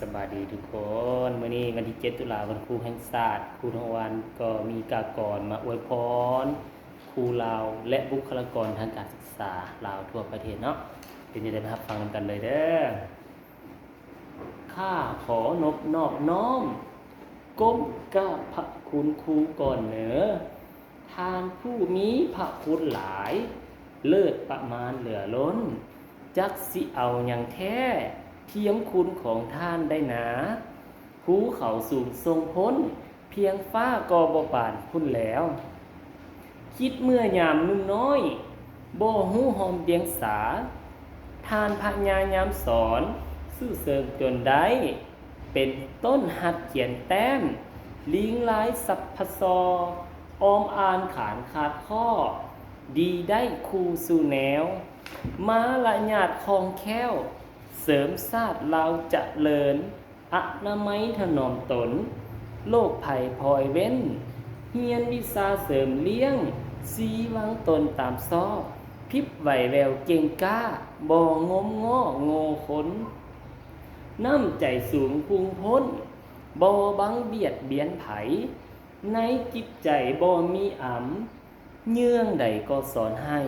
สบายดีทุกคนมื้อนี้วันที่7ตุลาวันครูแห่งชาติครูทวันก็มีกากรมาอวยพรครูลาวและบุคลากรทางการศึกษาลาวทั่วประเทศเนาะเป็นยังไงนะครับฟังกันเลยเด้อข้าขอนบนอบน้อมก้มกราบพระคุณครูก่อนเหนือทานผู้มีพระคุณหลายเลิศประมาณเหลือล้นจักสิเอาอย่างแท้เทียมคุณของท่านได้หนาภูเขาสูงทรงพ้นเพียงฟ้าก็บ่ปานคุณแล้วคิดเมื่อยามนุ่มน้อยบ่หูหอมเดียงสาทานพญายามสอนสู้เสริมจนได้เป็นต้นหัดเขียนแต้มลิงลายสัพพซอออมอ่านขานขาดข้อดีได้คู่สู่แนวมาละญาติคองแค้วเสริมศาสตร์เราจะเลินอนามัยถนอมตนโลกภัยพลอยเว้นเฮียนวิชาเสริมเลี้ยงสีวังตนตามซอกพิบไหวแววเก่งกล้าบ่งมง้อโง่คนน้ำใจสูงพุงพ้นบ่บังเบียดเบียนไผในจิตใจบ่มีเยื่องใดก็สอนให้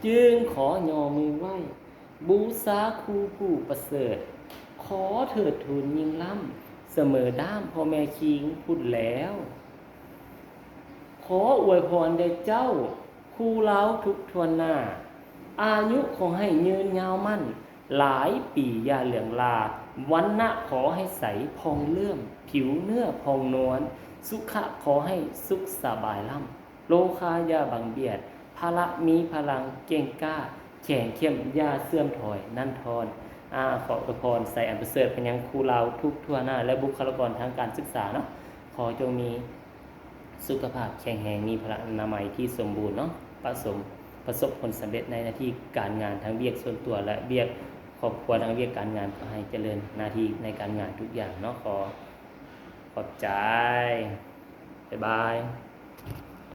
จึงขอย่อมือไหว้บูชาครูผู้ประเสริฐขอเถิดทูลยิ่งล้ำเสมอด้ามพ่อแม่คิงพูดแล้วขออวยพรแด่เจ้าครูเล้าทุกทวนหน้าอายุขอให้ยืนยาวมั่นหลายปีอย่าเหลืองลาวันณะขอให้ใสพองเลื่อมผิวเนื้อพองนวลสุขะขอให้สุขสบายล่ำโลคายาบังเบียดพละมีพลังเก่งกล้าแข็งเข้มยาเสื่อมถอยนั่นทอนขออวยพรใส่อันประเสริฐเป็นยังครูเราทุกทั่วหน้าและบุคลากรทางการศึกษาเนาะขอจงมีสุขภาพแข็งแรงมีพละอนามัยที่สมบูรณ์เนาะประสบผลสำเร็จในหน้าที่การงานทั้งเวียกส่วนตัวและเวียกครอบครัวทั้งเวียกการงานขอให้เจริญหน้าที่ในการงานทุกอย่างเนาะขอบใจบ๊ายบาย